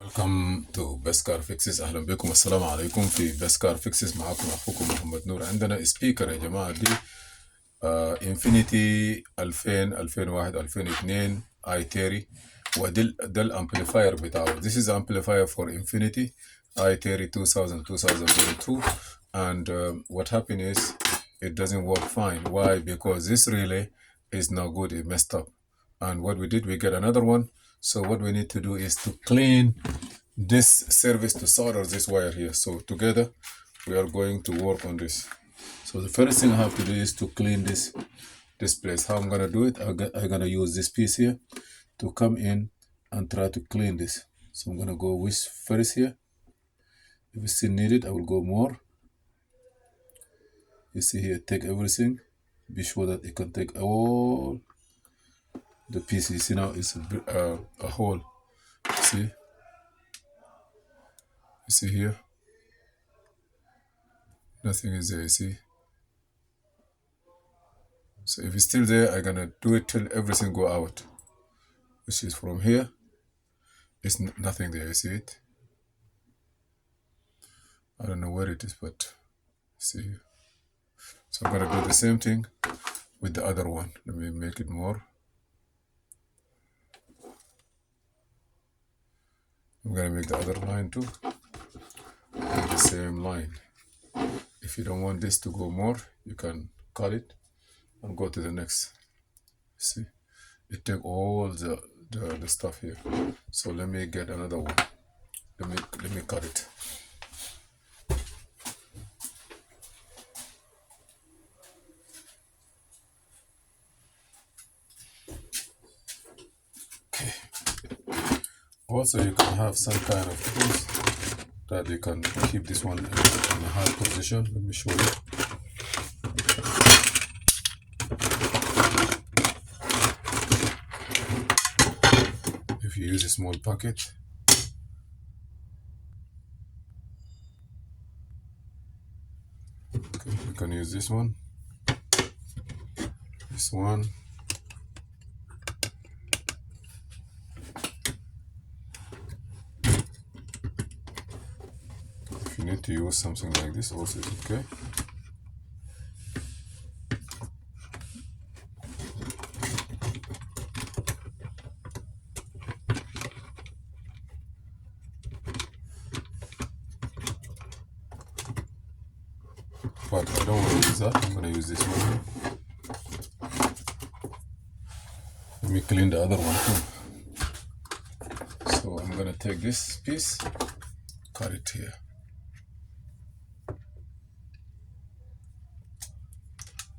Welcome to Best Car Fixes. أهلا بكم. السلام عليكم في Best Car Fixes. معكم أخوكم محمد نور. عندنا سبيكر يا جماعة دي انفينيتي 2000 2001 2002 I30 وده الامبليفاير بتاعه. This is amplifier for Infiniti I30 2002 and what happened is it doesn't work fine. Why? Because this relay is not good. It messed up. And what we did, we get another one. So what we need to do is to clean this service to solder this wire here. So together we are going to work on this. So the first thing I have to do is to clean this place. How I'm gonna do it? I'm gonna use this piece here to come in and try to clean this. So I'm gonna go with first here. If it's still needed, I will go more. You see here, take everything. Be sure that it can take all the pieces. You see now it's a hole. See? You see here? Nothing is there, you see? So if it's still there, I'm gonna do it till everything go out. Which is from here. It's nothing there, you see it? I don't know where it is, but see here. So I'm gonna do the same thing with the other one. Let me make it more. I'm gonna make the other line too. And the same line. If you don't want this to go more, you can cut it and go to the next. See? It take all the stuff here. So let me get another one. Let me cut it. Okay. Also, you can have some kind of tools that you can keep this one in a high position. Let me show you. If you use a small bucket, okay, you can use this one, this one. If you need to use something like this, also it's okay. But I don't want to use that. I'm going to use this one. Let me clean the other one too. So I'm going to take this piece, cut it here.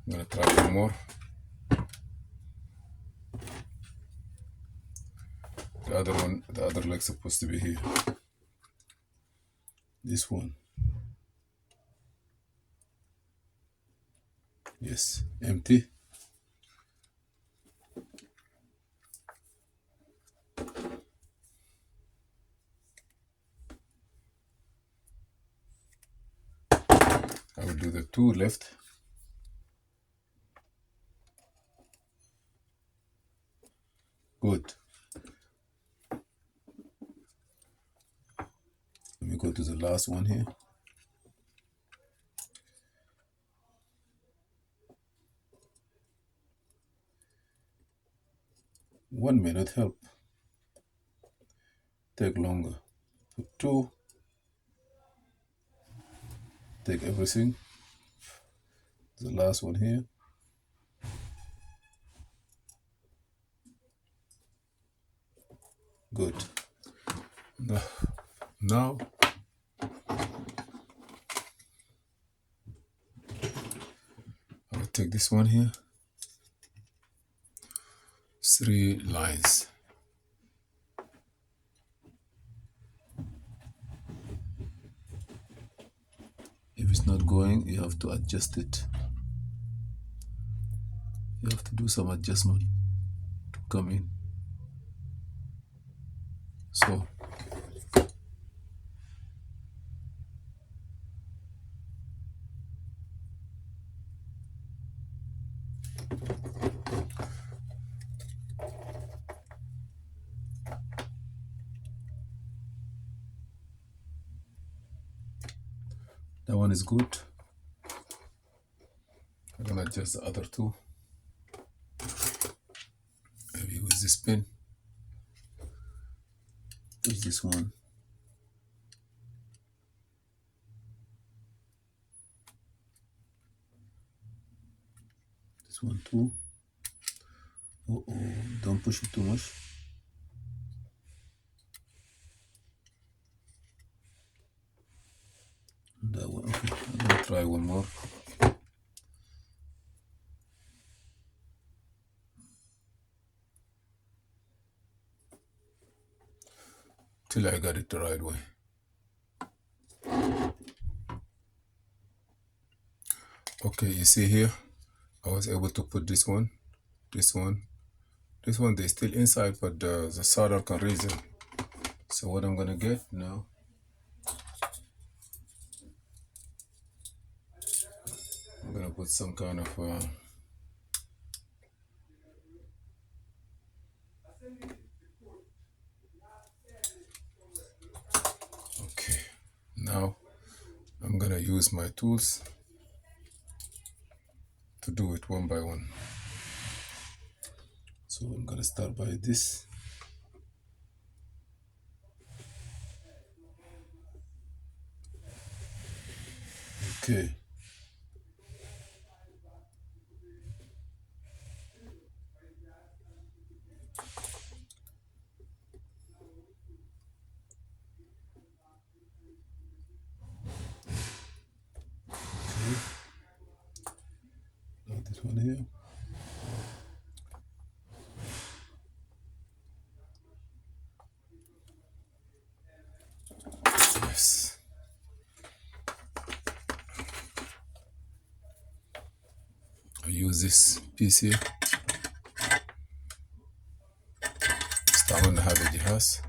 I'm going to try one more. The other leg's supposed to be here. This one. Yes, empty. I will do the two left. Good. Let me go to the last one here. One minute help. Take longer. Put two. Take everything. The last one here. Good. Now I'll take this one here. 3 lines. If it's not going, you have to adjust it. You have to do some adjustment to come in. So That one is good. I'm gonna adjust the other two. Maybe with this pin. Use this one. This one too. Don't push it too much. That one, okay. I'm gonna try one more. Till I got it the right way. Okay, you see here, I was able to put this one, they're still inside, but the solder can raise them. So what I'm gonna get now, I'm gonna put some kind of okay, now I'm gonna use my tools to do it one by one. So I'm gonna start by this. Okay. Like this one here. Yes. I use this piece here. استعملنا هذا الجهاز